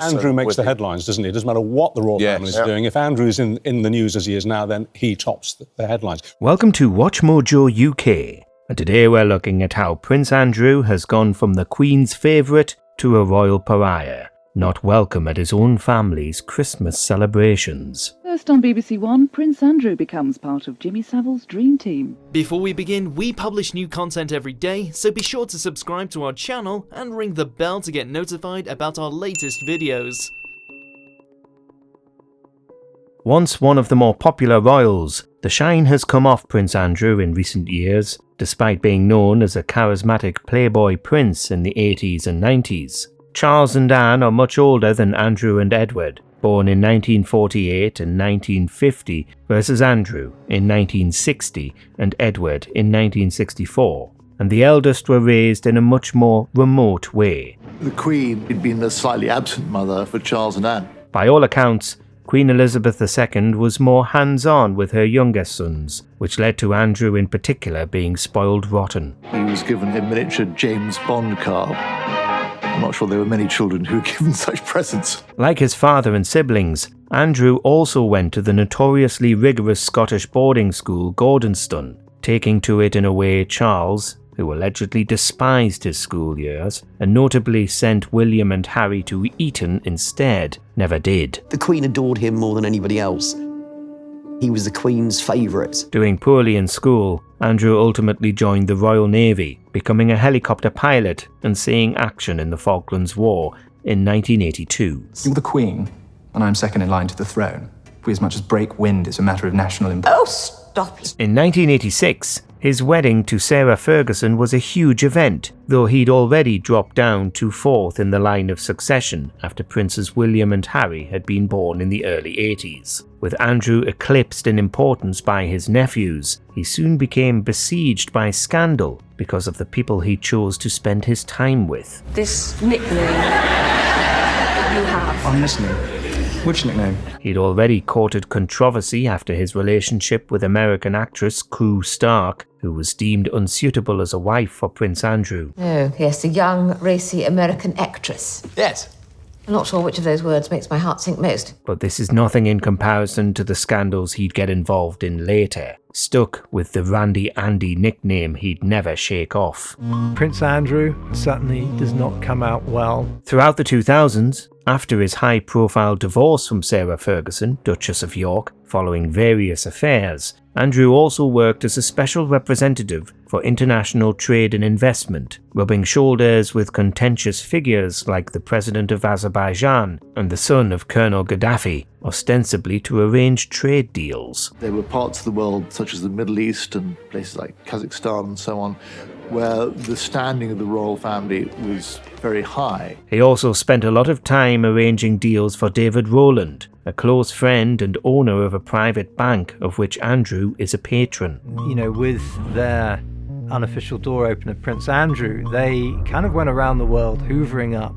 Andrew makes the headlines, doesn't he? It doesn't matter what the royal family is doing. If Andrew's in the news as he is now, then he tops the headlines. Welcome to WatchMojoUK, and today we're looking at how Prince Andrew has gone from the Queen's favourite to a royal pariah, not welcome at his own family's Christmas celebrations. First on BBC One, Prince Andrew becomes part of Jimmy Savile's dream team. Before we begin, we publish new content every day, so be sure to subscribe to our channel and ring the bell to get notified about our latest videos. Once one of the more popular royals, the shine has come off Prince Andrew in recent years, despite being known as a charismatic playboy prince in the 80s and 90s. Charles and Anne are much older than Andrew and Edward, born in 1948 and 1950, versus Andrew in 1960 and Edward in 1964, and the eldest were raised in a much more remote way. The Queen had been a slightly absent mother for Charles and Anne. By all accounts, Queen Elizabeth II was more hands-on with her younger sons, which led to Andrew in particular being spoiled rotten. He was given a miniature James Bond car. I'm not sure there were many children who were given such presents. Like his father and siblings, Andrew also went to the notoriously rigorous Scottish boarding school Gordonstoun, taking to it in a way Charles, who allegedly despised his school years and notably sent William and Harry to Eton instead, never did. The Queen adored him more than anybody else. He was the Queen's favourite. Doing poorly in school, Andrew ultimately joined the Royal Navy, becoming a helicopter pilot and seeing action in the Falklands War in 1982. You're the Queen, and I'm second in line to the throne. We as much as break wind is a matter of national importance. Oh, stop it. In 1986, his wedding to Sarah Ferguson was a huge event, though he'd already dropped down to fourth in the line of succession after Princes William and Harry had been born in the early 80s. With Andrew eclipsed in importance by his nephews, he soon became besieged by scandal because of the people he chose to spend his time with. This nickname that you have. I'm listening. Which nickname? He'd already courted controversy after his relationship with American actress Crew Stark, who was deemed unsuitable as a wife for Prince Andrew. Oh, yes, a young, racy American actress. Yes. I'm not sure which of those words makes my heart sink most. But this is nothing in comparison to the scandals he'd get involved in later, stuck with the Randy Andy nickname he'd never shake off. Prince Andrew certainly does not come out well. Throughout the 2000s, after his high-profile divorce from Sarah Ferguson, Duchess of York, following various affairs, Andrew also worked as a special representative for international trade and investment, rubbing shoulders with contentious figures like the president of Azerbaijan and the son of Colonel Gaddafi, ostensibly to arrange trade deals. There were parts of the world, such as the Middle East and places like Kazakhstan and so on, where the standing of the royal family was very high. He also spent a lot of time arranging deals for David Rowland, a close friend and owner of a private bank of which Andrew is a patron. You know, with their unofficial door opener, Prince Andrew, they kind of went around the world hoovering up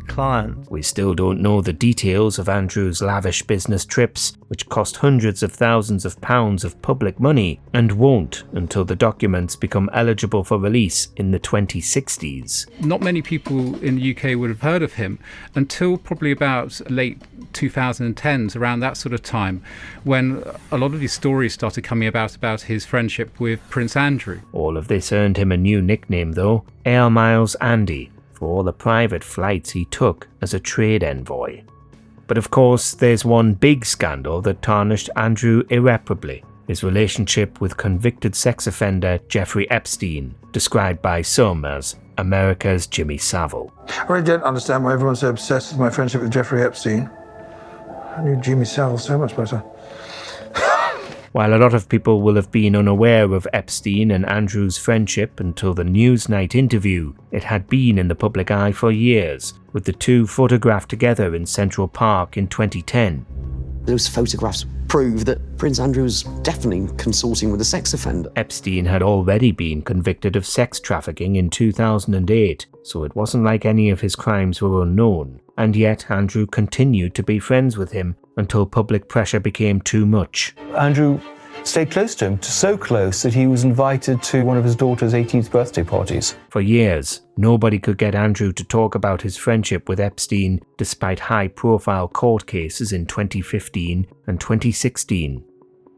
clients. We still don't know the details of Andrew's lavish business trips, which cost hundreds of thousands of pounds of public money, and won't until the documents become eligible for release in the 2060s. Not many people in the UK would have heard of him until probably about late 2010s, around that sort of time, when a lot of these stories started coming about his friendship with Prince Andrew. All of this earned him a new nickname though, Air Miles Andy, for all the private flights he took as a trade envoy. But of course, there's one big scandal that tarnished Andrew irreparably, his relationship with convicted sex offender Jeffrey Epstein, described by some as America's Jimmy Savile. I really don't understand why everyone's so obsessed with my friendship with Jeffrey Epstein. I knew Jimmy Savile so much better. While a lot of people will have been unaware of Epstein and Andrew's friendship until the Newsnight interview, it had been in the public eye for years, with the two photographed together in Central Park in 2010. Those photographs prove that Prince Andrew was definitely consorting with a sex offender. Epstein had already been convicted of sex trafficking in 2008, so it wasn't like any of his crimes were unknown, and yet Andrew continued to be friends with him until public pressure became too much. Andrew stayed close to him, so close that he was invited to one of his daughter's 18th birthday parties. For years, nobody could get Andrew to talk about his friendship with Epstein, despite high-profile court cases in 2015 and 2016.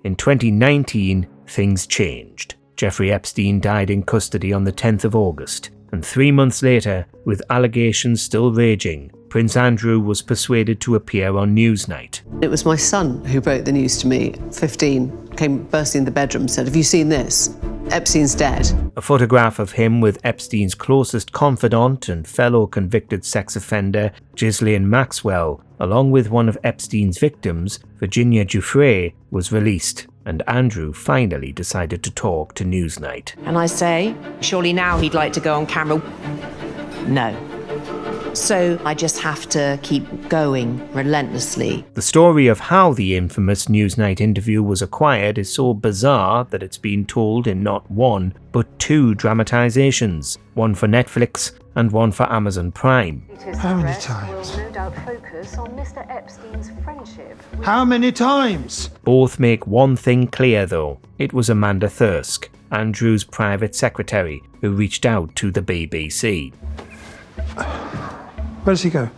In 2019, things changed. Jeffrey Epstein died in custody on the 10th of August, and 3 months later, with allegations still raging, Prince Andrew was persuaded to appear on Newsnight. It was my son who broke the news to me, 15, came bursting in the bedroom and said, "Have you seen this? Epstein's dead." A photograph of him with Epstein's closest confidant and fellow convicted sex offender, Ghislaine Maxwell, along with one of Epstein's victims, Virginia Giuffre, was released, and Andrew finally decided to talk to Newsnight. And I say, surely now he'd like to go on camera. No. So I just have to keep going relentlessly. The story of how the infamous Newsnight interview was acquired is so bizarre that it's been told in not one, but 2 dramatizations, one for Netflix and one for Amazon Prime. How many times? Will no doubt focus on Mr. Epstein's friendship. How many times? Both make one thing clear though. It was Amanda Thirsk, Andrew's private secretary, who reached out to the BBC. Where does he go?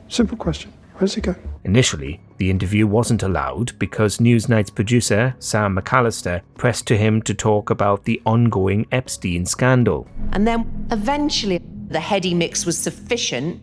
Simple question. Where does he go? Initially, the interview wasn't allowed because Newsnight's producer, Sam McAllister, pressed to him to talk about the ongoing Epstein scandal. And then eventually the heady mix was sufficient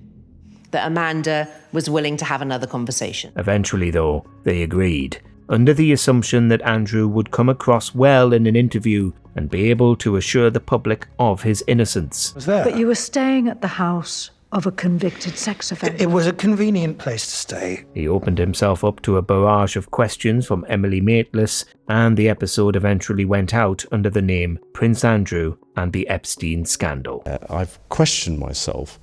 that Amanda was willing to have another conversation. Eventually, though, they agreed, under the assumption that Andrew would come across well in an interview and be able to assure the public of his innocence. But you were staying at the house of a convicted sex offender. It was a convenient place to stay. He opened himself up to a barrage of questions from Emily Maitlis, and the episode eventually went out under the name Prince Andrew and the Epstein Scandal. I've questioned myself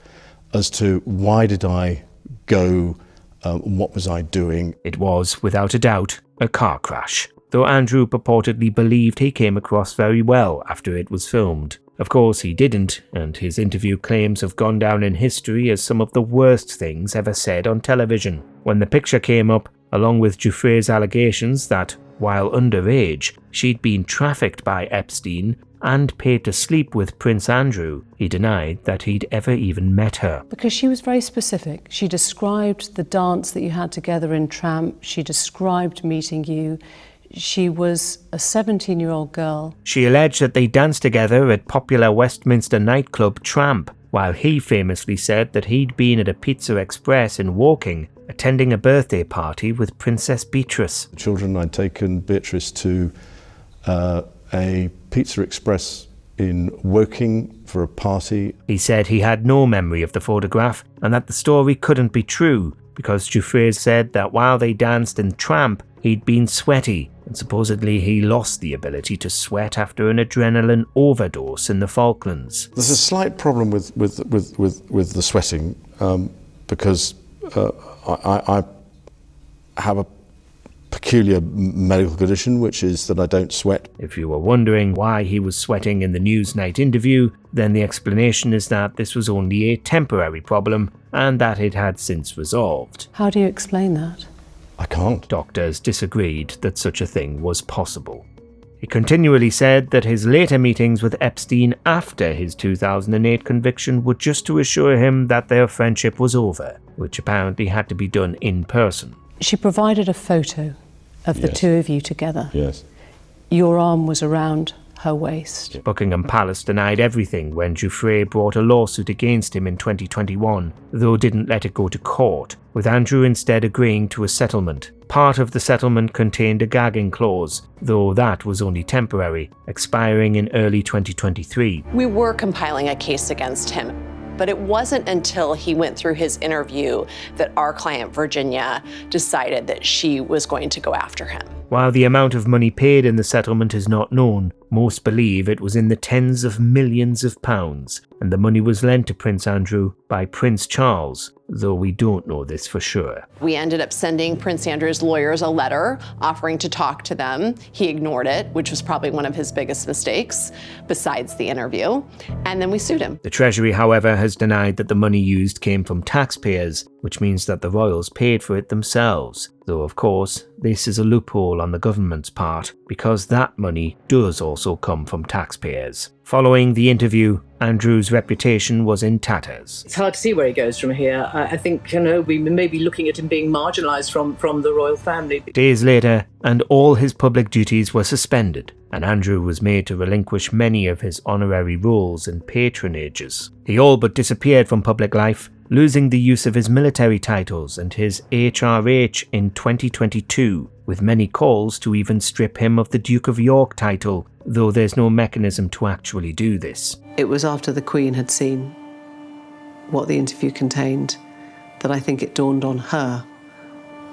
as to why did I go, what was I doing? It was, without a doubt, a car crash, though Andrew purportedly believed he came across very well after it was filmed. Of course he didn't, and his interview claims have gone down in history as some of the worst things ever said on television. When the picture came up, along with Giuffre's allegations that, while underage, she'd been trafficked by Epstein and paid to sleep with Prince Andrew, he denied that he'd ever even met her. Because she was very specific. She described the dance that you had together in Tramp. She described meeting you. She was a 17-year-old girl. She alleged that they danced together at popular Westminster nightclub Tramp, while he famously said that he'd been at a Pizza Express in Woking, attending a birthday party with Princess Beatrice. The children, I'd taken Beatrice to a Pizza Express in Woking for a party. He said he had no memory of the photograph and that the story couldn't be true because Giuffre said that while they danced in Tramp, he'd been sweaty, and supposedly he lost the ability to sweat after an adrenaline overdose in the Falklands. There's a slight problem with the sweating because I have a peculiar medical condition, which is that I don't sweat. If you were wondering why he was sweating in the Newsnight interview, then the explanation is that this was only a temporary problem and that it had since resolved. How do you explain that? I can't. Doctors disagreed that such a thing was possible. He continually said that his later meetings with Epstein after his 2008 conviction were just to assure him that their friendship was over, which apparently had to be done in person. She provided a photo of the two of you together. Yes. Your arm was around her waist. Buckingham Palace denied everything when Giuffre brought a lawsuit against him in 2021, though didn't let it go to court, with Andrew instead agreeing to a settlement. Part of the settlement contained a gagging clause, though that was only temporary, expiring in early 2023. We were compiling a case against him, but it wasn't until he went through his interview that our client, Virginia, decided that she was going to go after him. While the amount of money paid in the settlement is not known, most believe it was in the tens of millions of pounds, and the money was lent to Prince Andrew by Prince Charles, though we don't know this for sure. We ended up sending Prince Andrew's lawyers a letter offering to talk to them. He ignored it, which was probably one of his biggest mistakes, besides the interview, and then we sued him. The Treasury, however, has denied that the money used came from taxpayers, which means that the royals paid for it themselves. Though, of course, this is a loophole on the government's part, because that money does also come from taxpayers. Following the interview, Andrew's reputation was in tatters. It's hard to see where he goes from here. I think, we may be looking at him being marginalised from the royal family. Days later, and all his public duties were suspended, and Andrew was made to relinquish many of his honorary roles and patronages. He all but disappeared from public life, losing the use of his military titles and his HRH in 2022, with many calls to even strip him of the Duke of York title, though there's no mechanism to actually do this. It was after the Queen had seen what the interview contained that I think it dawned on her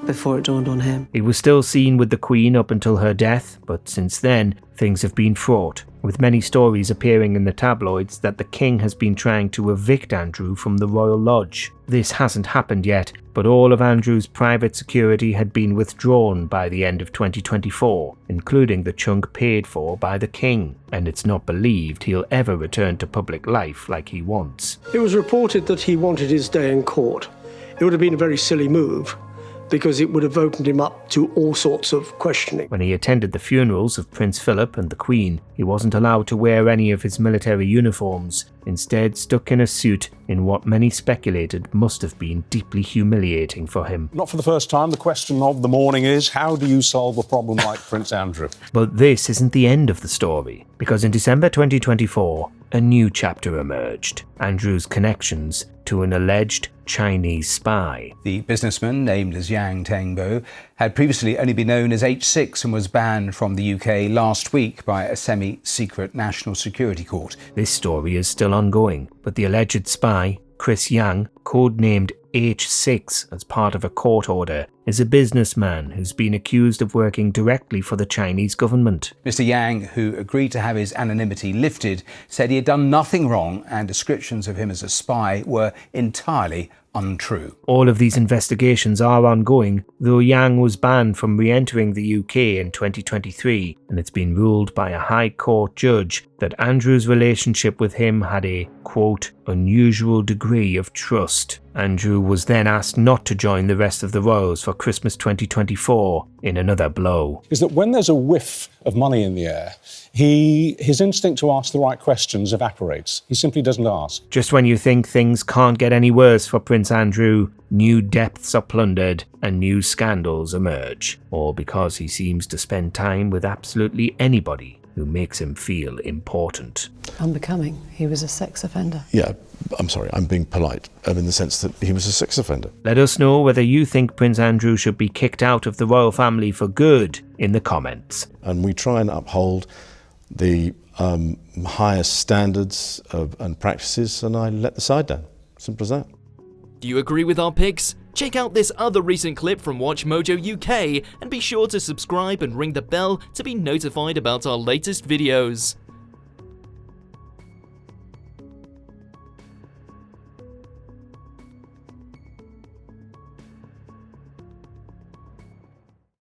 before it dawned on him. He was still seen with the Queen up until her death, but since then, things have been fraught, with many stories appearing in the tabloids that the King has been trying to evict Andrew from the Royal Lodge. This hasn't happened yet, but all of Andrew's private security had been withdrawn by the end of 2024, including the chunk paid for by the King, and it's not believed he'll ever return to public life like he wants. It was reported that he wanted his day in court. It would have been a very silly move, because it would have opened him up to all sorts of questioning. When he attended the funerals of Prince Philip and the Queen, he wasn't allowed to wear any of his military uniforms, instead stuck in a suit in what many speculated must have been deeply humiliating for him. Not for the first time, the question of the morning is, how do you solve a problem like Prince Andrew? But this isn't the end of the story, because in December 2024, a new chapter emerged. Andrew's connections to an alleged Chinese spy. The businessman, named as Yang Tengbo, had previously only been known as H6 and was banned from the UK last week by a semi-secret national security court. This story is still ongoing, but the alleged spy, Chris Yang, codenamed H6 as part of a court order, is a businessman who's been accused of working directly for the Chinese government. Mr. Yang, who agreed to have his anonymity lifted, said he had done nothing wrong and descriptions of him as a spy were entirely untrue. All of these investigations are ongoing, though Yang was banned from re-entering the UK in 2023, and it's been ruled by a High Court judge that Andrew's relationship with him had a, quote, unusual degree of trust. Andrew was then asked not to join the rest of the royals for Christmas 2024 in another blow. Is that when there's a whiff of money in the air, his instinct to ask the right questions evaporates. He simply doesn't ask. Just when you think things can't get any worse for Prince Andrew, new depths are plundered and new scandals emerge, all because he seems to spend time with absolutely anybody who makes him feel important. Unbecoming. He was a sex offender. Yeah, I'm sorry, I'm being polite, in the sense that he was a sex offender. Let us know whether you think Prince Andrew should be kicked out of the royal family for good in the comments. And we try and uphold the highest standards and practices, and I let the side down. Simple as that. Do you agree with our picks? Check out this other recent clip from WatchMojoUK and be sure to subscribe and ring the bell to be notified about our latest videos.